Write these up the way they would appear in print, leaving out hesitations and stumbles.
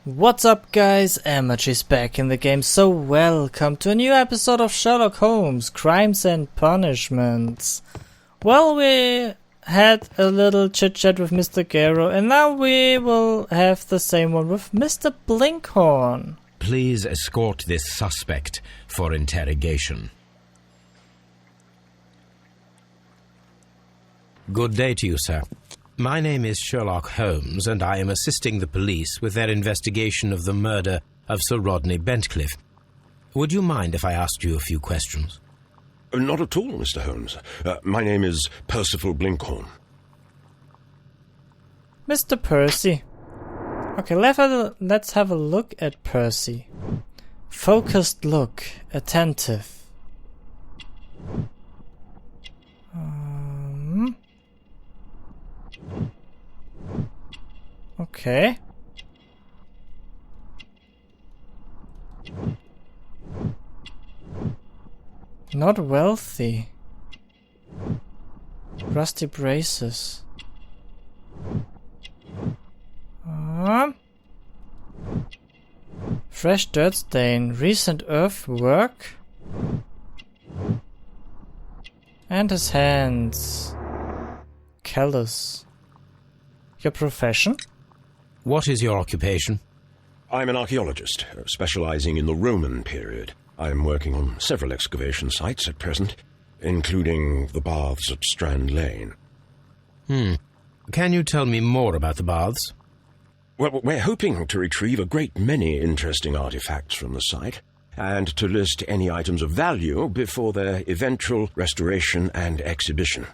What's up guys, Emargy's back in the game, so welcome to a new episode of Sherlock Holmes, Crimes and Punishments. Well, we had a little chit chat with Mr. Garrow and now we will have the same one with Mr. Blinkhorn. Please escort this suspect for interrogation. Good day to you, sir. My name is Sherlock Holmes, and I am assisting the police with their investigation of the murder of Sir Rodney Bentcliffe. Would you mind if I asked you a few questions? Not at all, Mr. Holmes. My name is Percival Blinkhorn. Mr. Percy. Okay, let's have a look at Percy. Focused look, attentive. Okay. Not wealthy. Rusty braces. Fresh dirt stain. Recent earthwork. And his hands. Callous. Your profession? What is your occupation? I'm an archaeologist, specializing in the Roman period. I'm working on several excavation sites at present, including the baths at Strand Lane. Can you tell me more about the baths? Well, we're hoping to retrieve a great many interesting artifacts from the site, and to list any items of value before their eventual restoration and exhibition.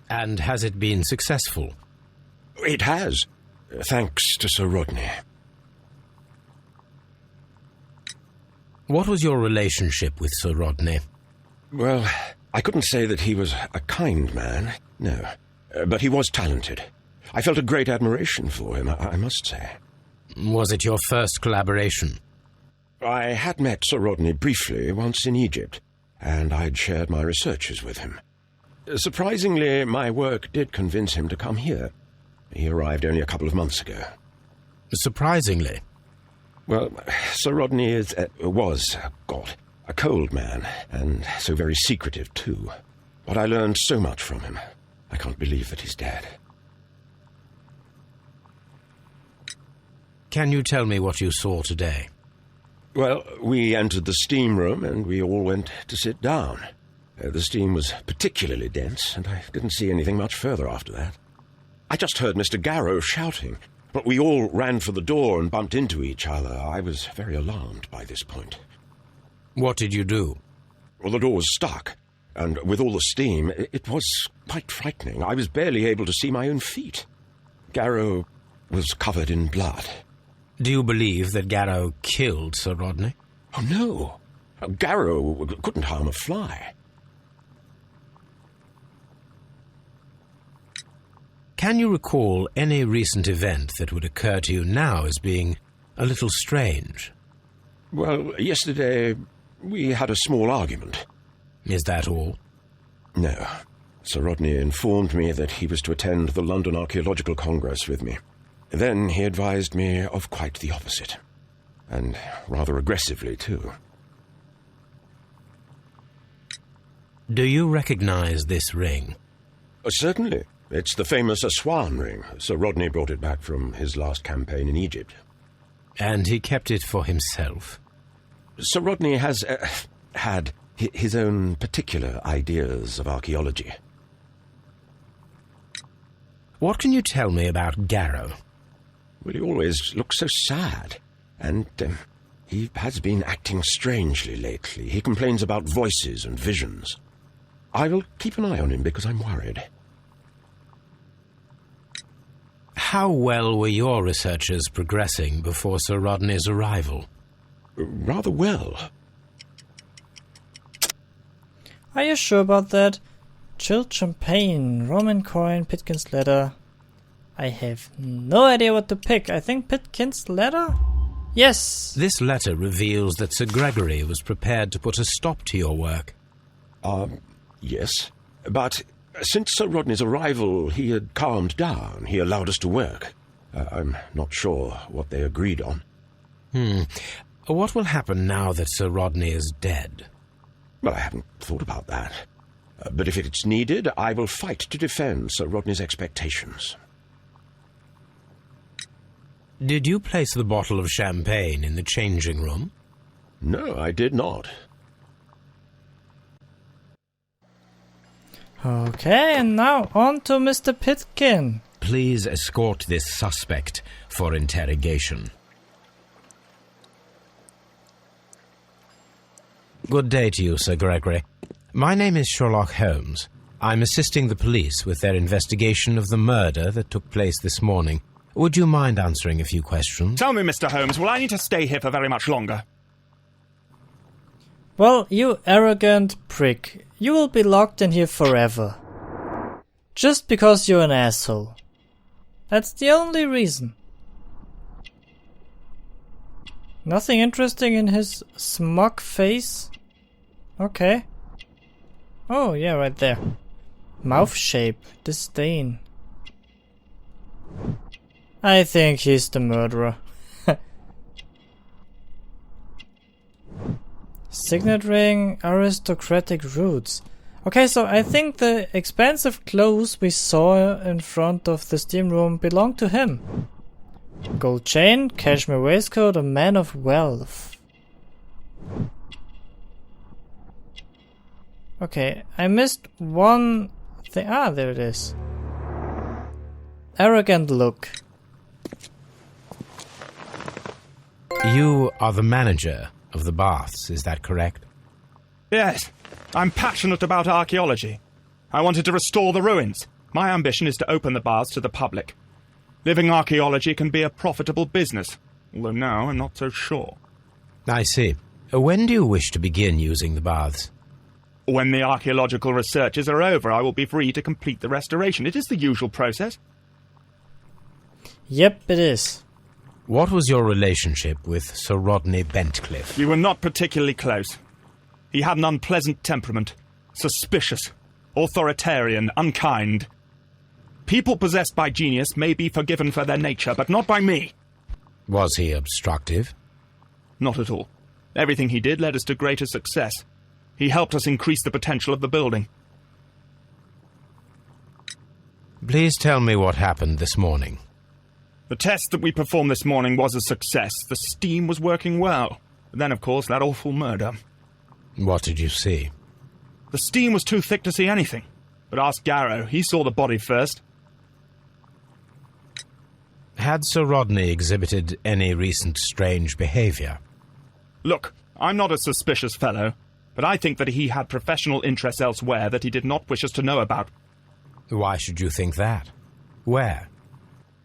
And has it been successful? It has, thanks to Sir Rodney. What was your relationship with Sir Rodney? Well, I couldn't say that he was a kind man, no. But he was talented. I felt a great admiration for him, I must say. Was it your first collaboration? I had met Sir Rodney briefly once in Egypt, and I'd shared my researches with him. Surprisingly, my work did convince him to come here. He arrived only a couple of months ago. Surprisingly? Well, Sir Rodney was a cold man, and so very secretive too. But I learned so much from him. I can't believe that he's dead. Can you tell me what you saw today? Well, we entered the steam room and we all went to sit down. The steam was particularly dense, and I didn't see anything much further after that. I just heard Mr. Garrow shouting, but we all ran for the door and bumped into each other. I was very alarmed by this point. What did you do? Well, the door was stuck, and with all the steam, it was quite frightening. I was barely able to see my own feet. Garrow was covered in blood. Do you believe that Garrow killed Sir Rodney? Oh, no. Garrow couldn't harm a fly. Can you recall any recent event that would occur to you now as being a little strange? Well, yesterday we had a small argument. Is that all? No. Sir Rodney informed me that he was to attend the London Archaeological Congress with me. Then he advised me of quite the opposite. And rather aggressively, too. Do you recognize this ring? Certainly. It's the famous Aswan ring. Sir Rodney brought it back from his last campaign in Egypt. And he kept it for himself? Sir Rodney has had his own particular ideas of archaeology. What can you tell me about Garrow? Well, he always looks so sad, and he has been acting strangely lately. He complains about voices and visions. I will keep an eye on him because I'm worried. How well were your researches progressing before Sir Rodney's arrival? Rather well. Are you sure about that? Chilled champagne, Roman coin, Pitkin's letter. I have no idea what to pick. I think Pitkin's letter? Yes! This letter reveals that Sir Gregory was prepared to put a stop to your work. Yes. But since Sir Rodney's arrival, he had calmed down. He allowed us to work. I'm not sure what they agreed on. What will happen now that Sir Rodney is dead? Well, I haven't thought about that. But if it's needed, I will fight to defend Sir Rodney's expectations. Did you place the bottle of champagne in the changing room? No, I did not. Okay, and now on to Mr. Pitkin. Please escort this suspect for interrogation. Good day to you, Sir Gregory. My name is Sherlock Holmes. I'm assisting the police with their investigation of the murder that took place this morning. Would you mind answering a few questions? Tell me, Mr. Holmes, will I need to stay here for very much longer? Well, you arrogant prick. You will be locked in here forever. Just because you're an asshole. That's the only reason. Nothing interesting in his smug face? Okay. Oh, yeah, right there. Mouth shape. Disdain. I think he's the murderer. Signet ring, aristocratic roots. Okay, so I think the expensive clothes we saw in front of the steam room belong to him. Gold chain, cashmere waistcoat, a man of wealth. Okay, I missed one thing. Ah, there it is. Arrogant look. You are the manager of the baths, is that correct? Yes, I'm passionate about archaeology. I wanted to restore the ruins. My ambition is to open the baths to the public. Living archaeology can be a profitable business, although now I'm not so sure. I see. When do you wish to begin using the baths? When the archaeological researches are over, I will be free to complete the restoration. It is the usual process. Yep, it is. What was your relationship with Sir Rodney Bentcliffe? We were not particularly close. He had an unpleasant temperament, suspicious, authoritarian, unkind. People possessed by genius may be forgiven for their nature, but not by me. Was he obstructive? Not at all. Everything he did led us to greater success. He helped us increase the potential of the building. Please tell me what happened this morning. The test that we performed this morning was a success. The steam was working well. But then, of course, that awful murder. What did you see? The steam was too thick to see anything. But ask Garrow. He saw the body first. Had Sir Rodney exhibited any recent strange behavior? Look, I'm not a suspicious fellow, but I think that he had professional interests elsewhere that he did not wish us to know about. Why should you think that? Where?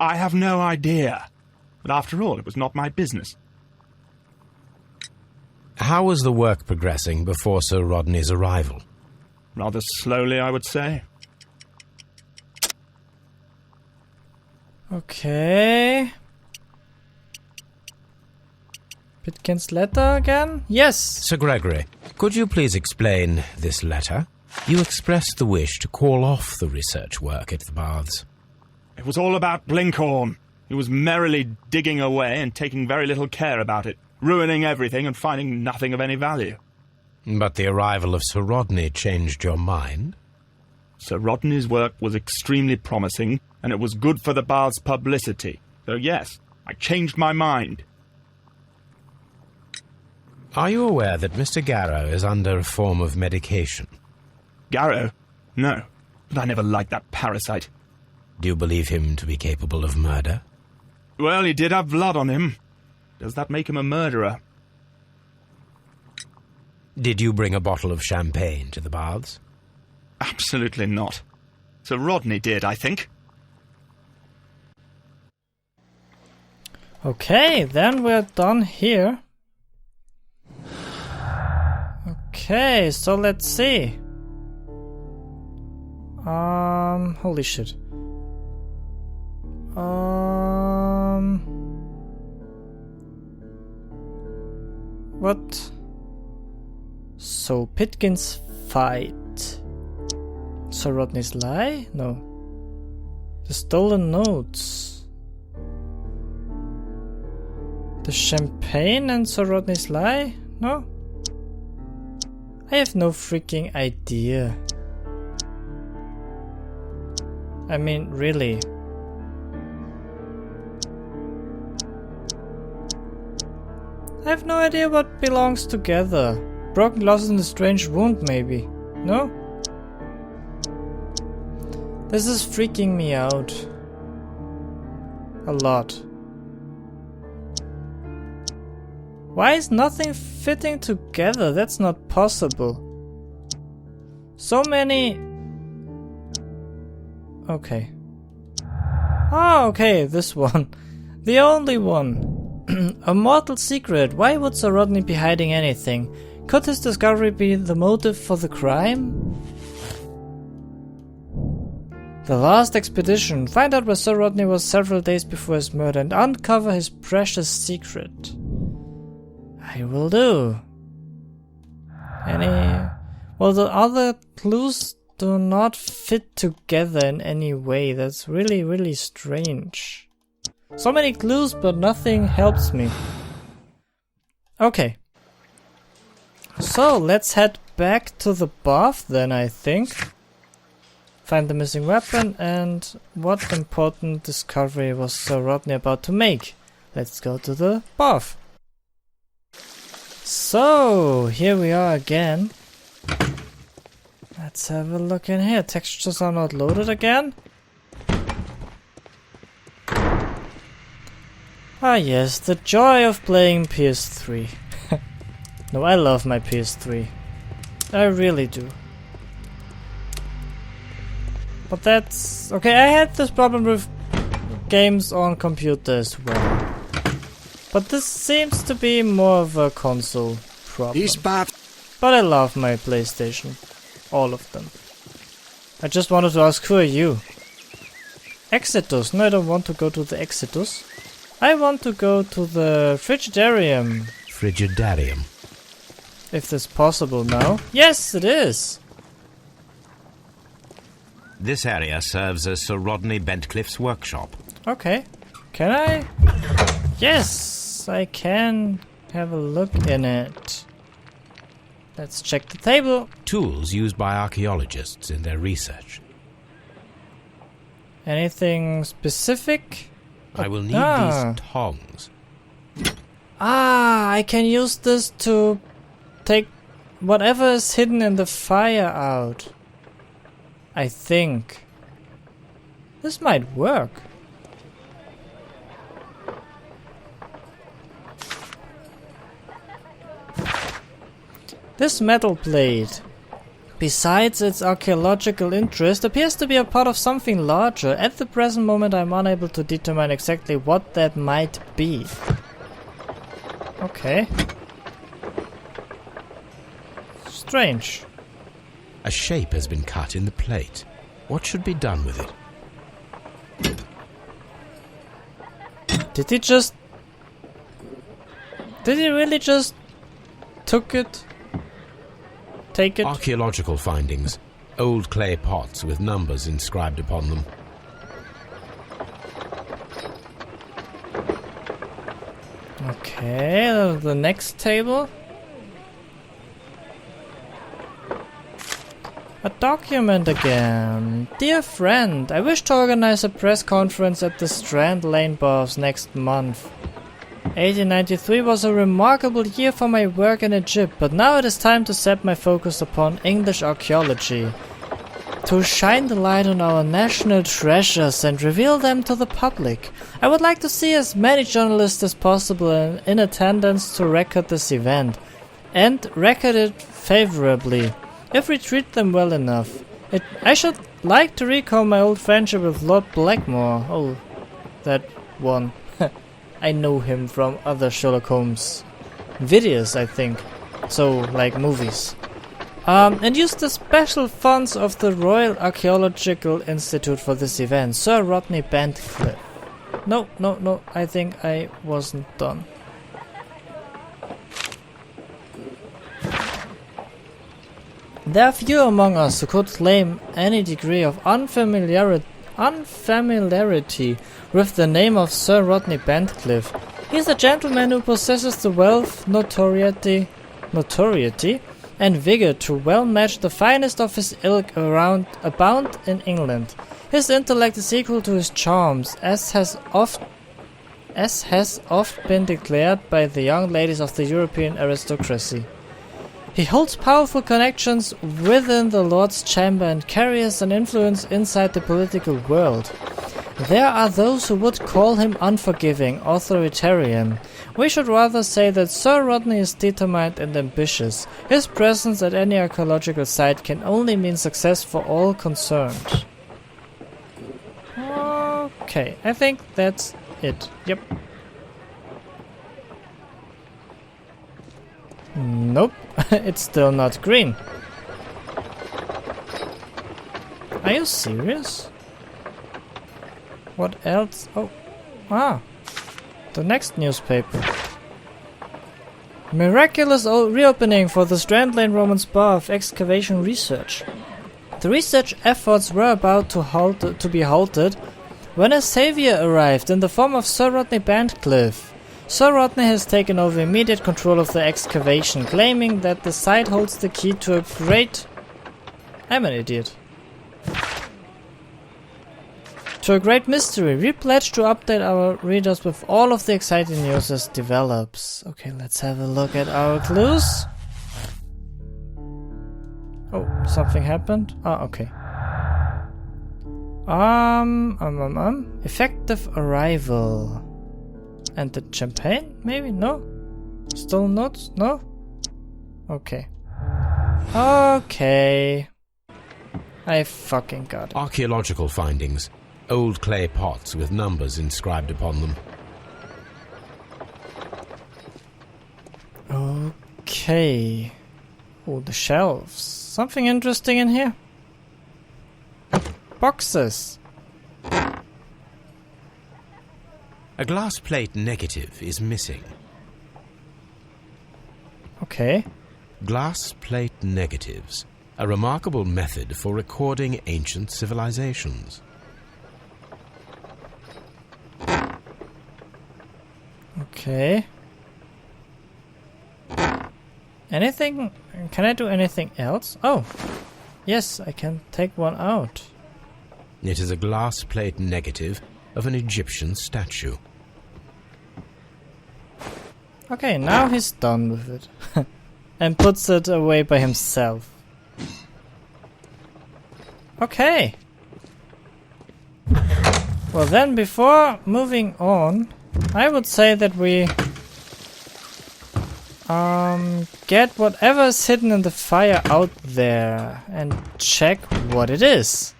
I have no idea. But after all, it was not my business. How was the work progressing before Sir Rodney's arrival? Rather slowly, I would say. Okay. Pitkin's letter again? Yes! Sir Gregory, could you please explain this letter? You expressed the wish to call off the research work at the baths. It was all about Blinkhorn. He was merrily digging away and taking very little care about it, ruining everything and finding nothing of any value. But the arrival of Sir Rodney changed your mind? Sir Rodney's work was extremely promising, and it was good for the bath's publicity. So yes, I changed my mind. Are you aware that Mr. Garrow is under a form of medication? Garrow? No, but I never liked that parasite. Do you believe him to be capable of murder? Well, he did have blood on him. Does that make him a murderer? Did you bring a bottle of champagne to the baths? Absolutely not. Sir Rodney did, I think. Okay, then we're done here. Okay, so let's see. Holy shit. What? So Pitkin's fight. Sir Rodney's lie? No. The stolen notes. The champagne and Sir Rodney's lie? No? I have no freaking idea. I mean, really. I have no idea what belongs together. Broken glasses and a strange wound, maybe. No? This is freaking me out. A lot. Why is nothing fitting together? That's not possible. So many... Okay. Oh, okay, this one. The only one. A mortal secret. Why would Sir Rodney be hiding anything? Could his discovery be the motive for the crime? The last expedition. Find out where Sir Rodney was several days before his murder and uncover his precious secret. I will do. Well, the other clues do not fit together in any way. That's really, really strange. So many clues, but nothing helps me. Okay. So, let's head back to the bath then, I think. Find the missing weapon and what important discovery was Sir Rodney about to make. Let's go to the bath. So, here we are again. Let's have a look in here. Textures are not loaded again. Ah yes, the joy of playing PS3. No, I love my PS3. I really do. But that's... Okay, I had this problem with games on computer as well. But this seems to be more of a console problem. But I love my PlayStation. All of them. I just wanted to ask, who are you? Exitus. No, I don't want to go to the Exitus. I want to go to the Frigidarium. Frigidarium. If that's possible now. Yes, it is! This area serves as Sir Rodney Bentcliffe's workshop. Okay. Can I? Yes, I can have a look in it. Let's check the table. Tools used by archaeologists in their research. Anything specific? I will need these tongs. Ah, I can use this to take whatever is hidden in the fire out. I think. This might work. This metal plate, besides its archaeological interest, appears to be a part of something larger. At the present moment, I'm unable to determine exactly what that might be. Okay. Strange. A shape has been cut in the plate. What should be done with it? Did he really just take it? Archaeological findings. Old clay pots with numbers inscribed upon them. Okay, the next table. A document again. Dear friend, I wish to organize a press conference at the Strand Lane Baths next month. 1893 was a remarkable year for my work in Egypt, but now it is time to set my focus upon English archaeology. To shine the light on our national treasures and reveal them to the public. I would like to see as many journalists as possible in attendance to record this event. And record it favorably, if we treat them well enough. I should like to recall my old friendship with Lord Blackmore. Oh, that one. I know him from other Sherlock Holmes videos, I think. So, like movies. And use the special funds of the Royal Archaeological Institute for this event. Sir Rodney Bentcliffe. No, I think I wasn't done. There are few among us who could claim any degree of unfamiliarity with the name of Sir Rodney Bentcliffe. He's a gentleman who possesses the wealth, notoriety, and vigor to well match the finest of his ilk abound in England. His intellect is equal to his charms, as has oft been declared by the young ladies of the European aristocracy. He holds powerful connections within the Lord's Chamber and carries an influence inside the political world. There are those who would call him unforgiving, authoritarian. We should rather say that Sir Rodney is determined and ambitious. His presence at any archaeological site can only mean success for all concerned. Okay, I think that's it. Yep. Nope, it's still not green. Are you serious? What else? Oh, the next newspaper. Miraculous reopening for the Strand Lane Roman Spa of excavation research. The research efforts were about to be halted when a savior arrived in the form of Sir Rodney Bentcliffe. Sir Rodney has taken over immediate control of the excavation, claiming that the site holds the key to a great... I'm an idiot. To a great mystery. We pledge to update our readers with all of the exciting news as develops. Okay, let's have a look at our clues. Oh, something happened? Ah, okay. Effective arrival. And the champagne? Maybe? No? Still not? No? Okay. Okay. I fucking got it. Archaeological findings. Old clay pots with numbers inscribed upon them. Okay. Oh, the shelves. Something interesting in here? Boxes. A glass plate negative is missing. Okay. Glass plate negatives. A remarkable method for recording ancient civilizations. Okay. Anything? Can I do anything else? Oh. Yes, I can take one out. It is a glass plate negative of an Egyptian statue. Okay, now he's done with it. And puts it away by himself. Okay. Well then, before moving on, I would say that we get whatever's hidden in the fire out there and check what it is.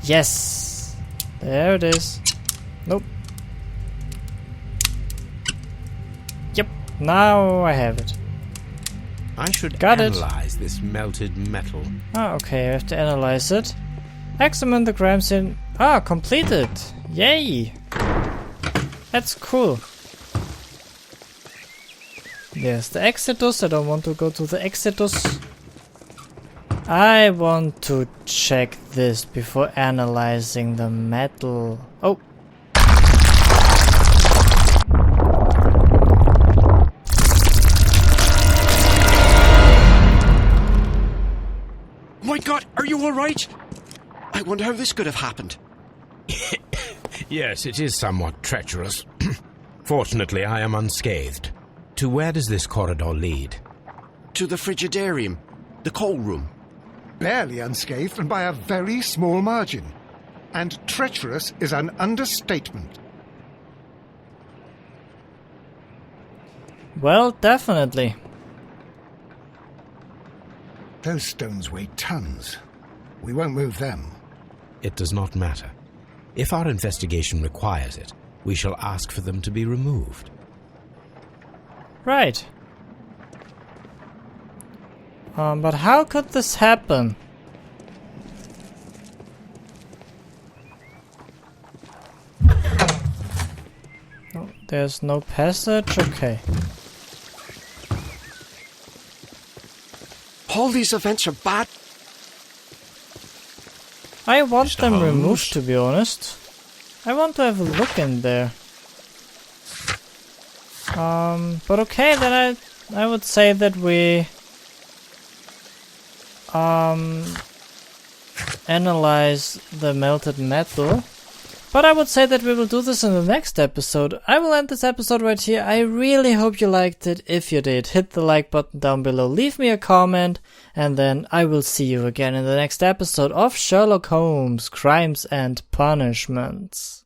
Yes! There it is. Nope. Yep, now I have it. I should Got analyze this melted metal. Ah, okay, I have to analyze it. Examine the crime scene. Ah, completed! Yay! That's cool. There's the Exodus. I don't want to go to the Exodus. I want to check this before analyzing the metal. Oh! My God, are you all right? I wonder how this could have happened. Yes, it is somewhat treacherous. Fortunately, I am unscathed. To where does this corridor lead? To the frigidarium, the coal room. Barely unscathed and by a very small margin. And treacherous is an understatement. Well, definitely. Those stones weigh tons. We won't move them. It does not matter. If our investigation requires it, we shall ask for them to be removed. Right. But how could this happen? Oh, there's no passage? Okay. All these events are bad. I want Mr. them Holmes? removed, to be honest. I want to have a look in there. But okay, then I would say that we analyze the melted metal. But I would say that we will do this in the next episode. I will end this episode right here. I really hope you liked it. If you did, hit the like button down below, leave me a comment, and then I will see you again in the next episode of Sherlock Holmes, Crimes and Punishments.